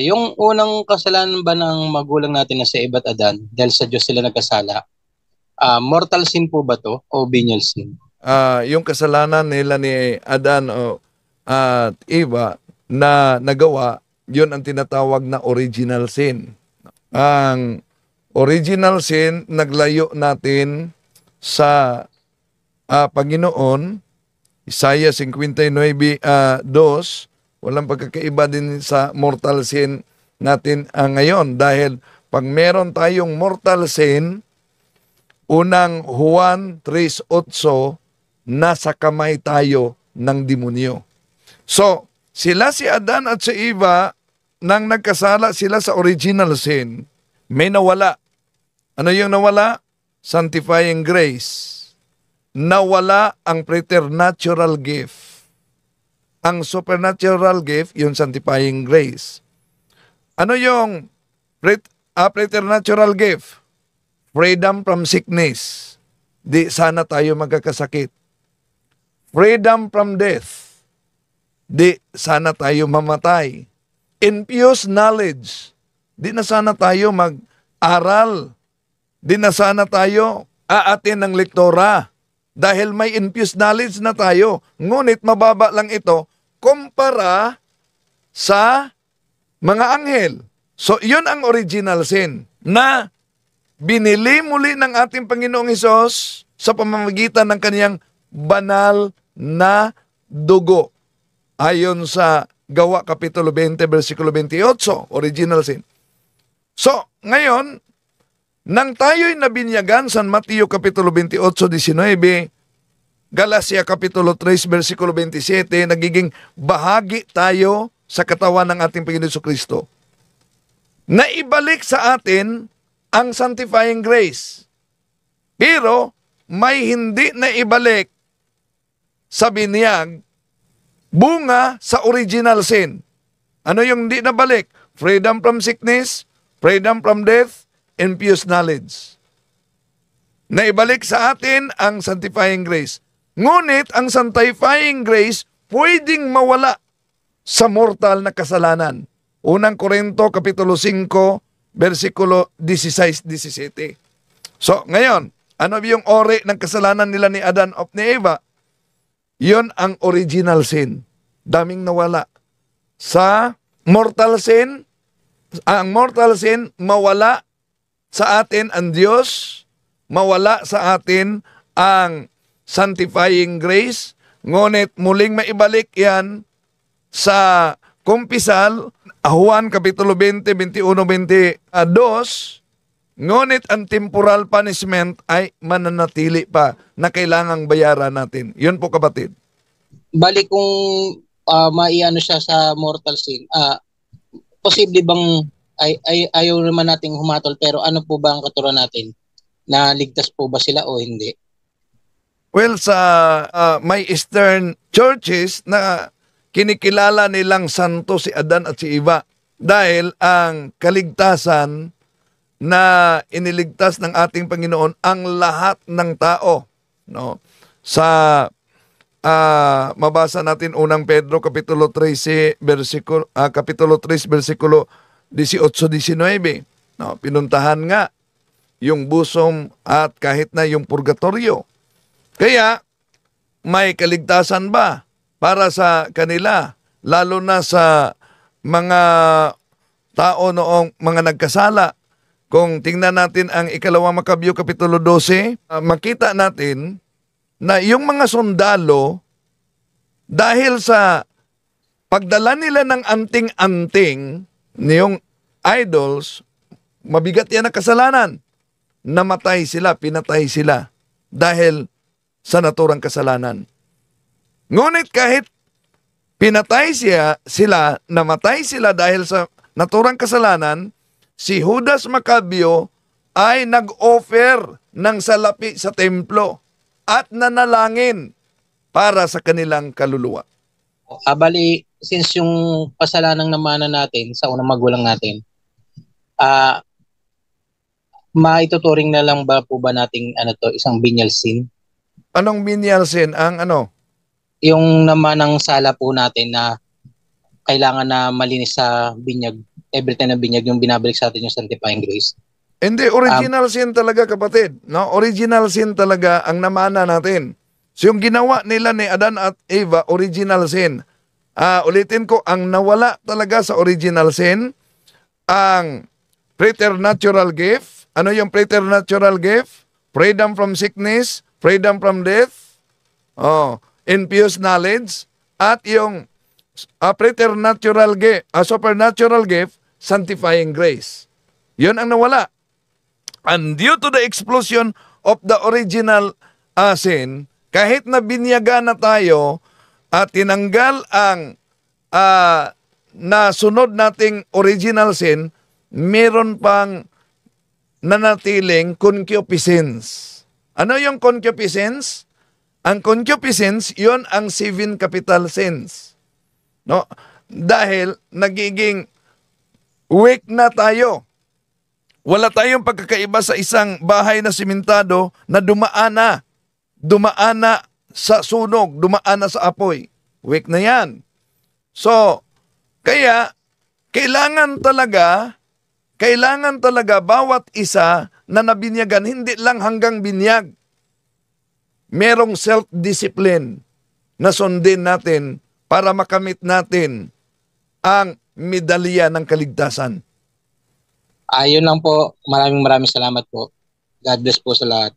Yung unang kasalanan ba ng magulang natin na si Eva at Adan, dahil sa Diyos sila nagkasala, mortal sin po ba to o venial sin? Yung kasalanan nila ni Adan at Eva na nagawa, yun ang tinatawag na original sin. Ang original sin, naglayo natin sa Panginoon. Isaiah 59:2, walang pagkakaiba din sa mortal sin natin ngayon. Dahil pag meron tayong mortal sin, unang Juan 3:8, nasa kamay tayo ng demonyo. So, sila si Adan at si Eva, nang nagkasala sila sa original sin, may nawala. Ano yung nawala? Sanctifying grace. Nawala ang preternatural gift. Ang supernatural gift, yung sanctifying grace. Ano yung preternatural gift? Freedom from sickness. Di sana tayo magkakasakit. Freedom from death. Di sana tayo mamatay. Infused knowledge. Di na sana tayo mag-aral. Di na sana tayo aatin ng lektora. Dahil may infused knowledge na tayo. Ngunit mababa lang ito kumpara sa mga anghel. So, yun ang original sin na binili muli ng ating Panginoong Hesus sa pamamagitan ng kaniyang banal na dugo. Ayon sa Gawa Kapitulo 20, versikulo 28, original sin. So, ngayon, nang tayo'y nabinyagan sa Mateo Kapitulo 28:19, Galacia Kapitulo 3, versikulo 27, nagiging bahagi tayo sa katawan ng ating Panginoon Jesucristo. Naibalik sa atin ang sanctifying grace. Pero may hindi na ibalik sa binyag, bunga sa original sin. Ano yung hindi nabalik? Freedom from sickness, freedom from death, infused knowledge. Naibalik sa atin ang sanctifying grace. Ngunit ang sanctifying grace pwedeng mawala sa mortal na kasalanan. Unang Korinto Kapitulo 5, versikulo 16-17. So, ngayon, ano yung ori ng kasalanan nila ni Adan at ni Eva? Yun ang original sin. Daming nawala. Sa mortal sin, ang mortal sin, mawala sa atin ang Diyos, mawala sa atin ang sanctifying grace, ngunit muling maibalik yan sa kumpisal, Juan Kapitulo 20, 21, 22, ngunit ang temporal punishment ay mananatili pa na kailangang bayaran natin. Yun po, kapatid. Bali kung maiano siya sa mortal sin, posible bang ayaw naman nating humatol, pero ano po ba ang katuruan natin? Na ligtas po ba sila o hindi? Well, sa may Eastern churches na kinikilala nilang santo si Adan at si Eva dahil ang kaligtasan na iniligtas ng ating Panginoon ang lahat ng tao. No? Sa mabasa natin unang Pedro Kapitulo 13, Kapitulo 3, versikulo 18-19. No? Pinuntahan nga yung busom at kahit na yung purgatorio. Kaya, may kaligtasan ba para sa kanila, lalo na sa mga tao noong mga nagkasala? Kung tingnan natin ang ikalawang Makabyo Kapitulo 12, makita natin na yung mga sundalo, dahil sa pagdala nila ng anting-anting, niyong idols, mabigat yan na kasalanan. Namatay sila, pinatay sila dahil sa naturang kasalanan. Ngunit kahit pinatay sila, namatay sila dahil sa naturang kasalanan, si Judas Macabeo ay nag-offer ng salapi sa templo at nanalangin para sa kanilang kaluluwa. Bali, since yung kasalanang namana natin sa unang magulang natin, maituturing na lang ba po ba nating isang venial sin? Anong venial sin? Ang ano? Yung namanang sala po natin na kailangan na malinis sa binyag. Every time na binyag yung binabalik sa atin yung sanctifying grace. Hindi, original sin talaga kapatid. No? Original sin talaga ang namana natin. So yung ginawa nila ni Adan at Eva, original sin. Ulitin ko, ang nawala talaga sa original sin, ang preternatural gift. Ano yung preternatural gift? Freedom from sickness, freedom from death, infused knowledge, at yung preternatural gift, supernatural gift, sanctifying grace. Yun ang nawala. And due to the explosion of the original sin, kahit na binyaga na tayo at tinanggal ang nasunod nating original sin, meron pang nanatiling concupiscence. Ano yung concupiscence? Ang concupiscence, yon ang 7 capital sins. No? Dahil nagiging weak na tayo. Wala tayong pagkakaiba sa isang bahay na simentado na dumaana sa sunog, dumaana sa apoy. Weak na yan. So, kaya, kailangan talaga bawat isa na nabinyagan, hindi lang hanggang binyag. Merong self-discipline na sundin natin para makamit natin ang medalya ng kaligtasan. Ayun lang po. Maraming salamat po. God bless po sa lahat.